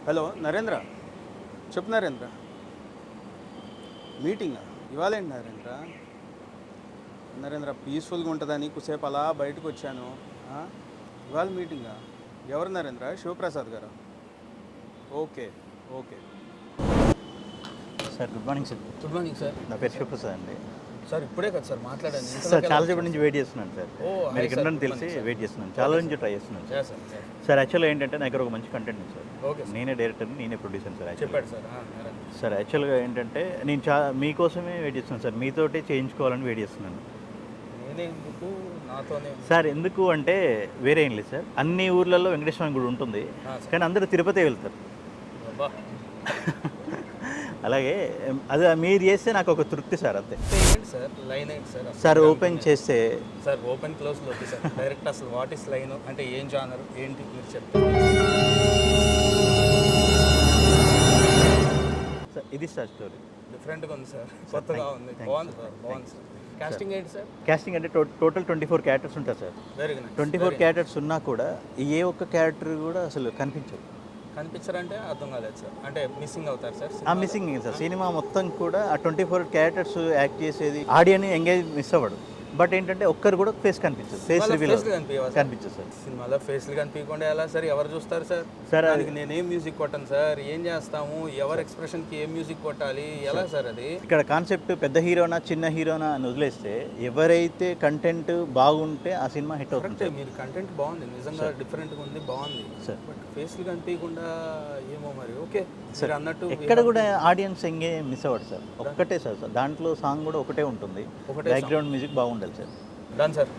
Hello Narendra, చెప్పు నరేంద్ర. మీటింగా ఇవాళ ఏంటి నరేంద్ర? నరేంద్ర పీస్ఫుల్గా ఉంటుందని కుసేపు అలా బయటకు వచ్చాను. ఆ? ఇవాళ మీటింగా? ఎవరు నరేంద్ర? శివప్రసాద్ గారు? Okay okay. Sir good morning sir. Good morning sir. నా పేరు శివప్రసాద్ అండి. సార్ ఇప్పుడే కదా సార్ మాట్లాడాను. సార్ చాలా సేపటి నుంచి వెయిట్ చేస్తున్నాను సార్. ఓ, మీరు హాయ్ ఇక్కడ సార్, నుండి గుడ్ తెలిసి మార్నింగ్ సార్. వెయిట్ చేస్తున్నాను. చాలా రోజు నుంచి ట్రై చేస్తున్నాను సార్. సార్ సార్ యాక్చువల్గా ఏంటంటే నా దగ్గర ఒక మంచి కంటెంట్ ఉంది సార్. Okay sir. నేనే డైరెక్టర్, నేనే ప్రొడ్యూసర్ సార్. చెప్పాడు సార్. సార్ యాక్చువల్గా ఏంటంటే నేను మీకోసమే వెయిట్ చేస్తున్నాను సార్. మీతోటే చేయించుకోవాలని వెయిట్ చేస్తున్నాను నేనే ఎందుకు నాతోనే సార్. ఎందుకు అంటే వేరే ఏం లేదు సార్. అన్ని ఊర్లలో వెంకటేశ్వర స్వామి గుడి ఉంటుంది, కానీ అందరూ తిరుపతి వెళ్తారు. అబ్బా. అలాగే అది మీరు చేస్తే నాకు ఒక తృప్తి సార్. అంతే ఏంటి సార్ లైన్ ఏంటి సార్? సార్ ఓపెన్ చేస్తే సార్ ఓపెన్ క్లోజ్ లోకి సార్ డైరెక్ట్ అసలు వాట్ ఇస్ లైన్ అంటే ఏం జానర్ ఏంటి మీరు చెప్తారు. సార్ ఇది సార్ స్టోరీ. డిఫరెంట్గా ఉంది సార్, కొత్తగా ఉంది, బాగుంది సార్, బాగుంది సార్. కాస్టింగ్ ఏంటి సార్? కాస్టింగ్ అంటే టోటల్ 24 క్యారెక్టర్స్ ఉంటారు సార్. Very good. 24 క్యారెక్టర్స్ ఉన్నా కూడా ఏ ఒక్క క్యారెక్టర్ కూడా అసలు కనిపించదు. కనిపించారంటే అర్థం కాలేదు సార్, అంటే మిస్సింగ్ అవుతారు సార్. ఆ మిస్సింగ్ సార్. సినిమా మొత్తం కూడా ఆ 24 క్యారెక్టర్స్ యాక్ట్ చేసేది ఆడియన్ ఎంగేజ్ మిస్ అవ్వడు. బట్ ఏంటంటే ఒక్కరు కూడా ఫేస్ కనిపించదు, ఫేస్ రివీల్ కనిపించదు సార్. సినిమాలో ఫేస్లు కనిపించకుండా ఎలా సార్? ఎవరు చూస్తారు సార్? సార్ దానికి నేనేం మ్యూజిక్ కొట్టాను సార్, ఏం చేస్తాము, ఎవరి ఎక్స్ప్రెషన్కి ఏం మ్యూజిక్ కొట్టాలి, ఎలా సార్ అది? ఇక్కడ కాన్సెప్ట్ పెద్ద హీరోనా చిన్న హీరోనా అని వదిలేస్తే ఎవరైతే కంటెంట్ బాగుంటే ఆ సినిమా హిట్ అవుతుంది సార్. మీరు కంటెంట్ బాగుంది, నిజంగా డిఫరెంట్గా ఉంది, బాగుంది సార్. బట్ ఫేస్లు కనిపించకుండా ఏమో మరి. ఓకే సార్ అన్నట్టు ఎక్కడ కూడా ఆడియన్స్ ఎంగే మిస్ అవ్వడు సార్. ఒక్కటే సార్. దాంట్లో సాంగ్ కూడా ఒకటే ఉంటుంది, బ్యాక్గ్రౌండ్ మ్యూజిక్ బాగుండాలి sir. Done sir.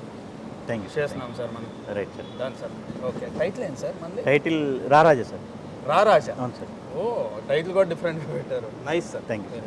Thank you. చేస్తున్నాం సార్ మనం. Right sir. Done sir. Okay. Title ఏంటి సార్ మనది? Title రారాజా sir. రారాజా. అవును సార్. ఓ, టైటిల్ కూడా డిఫరెంట్గా పెట్టారు. Nice sir. Thank you.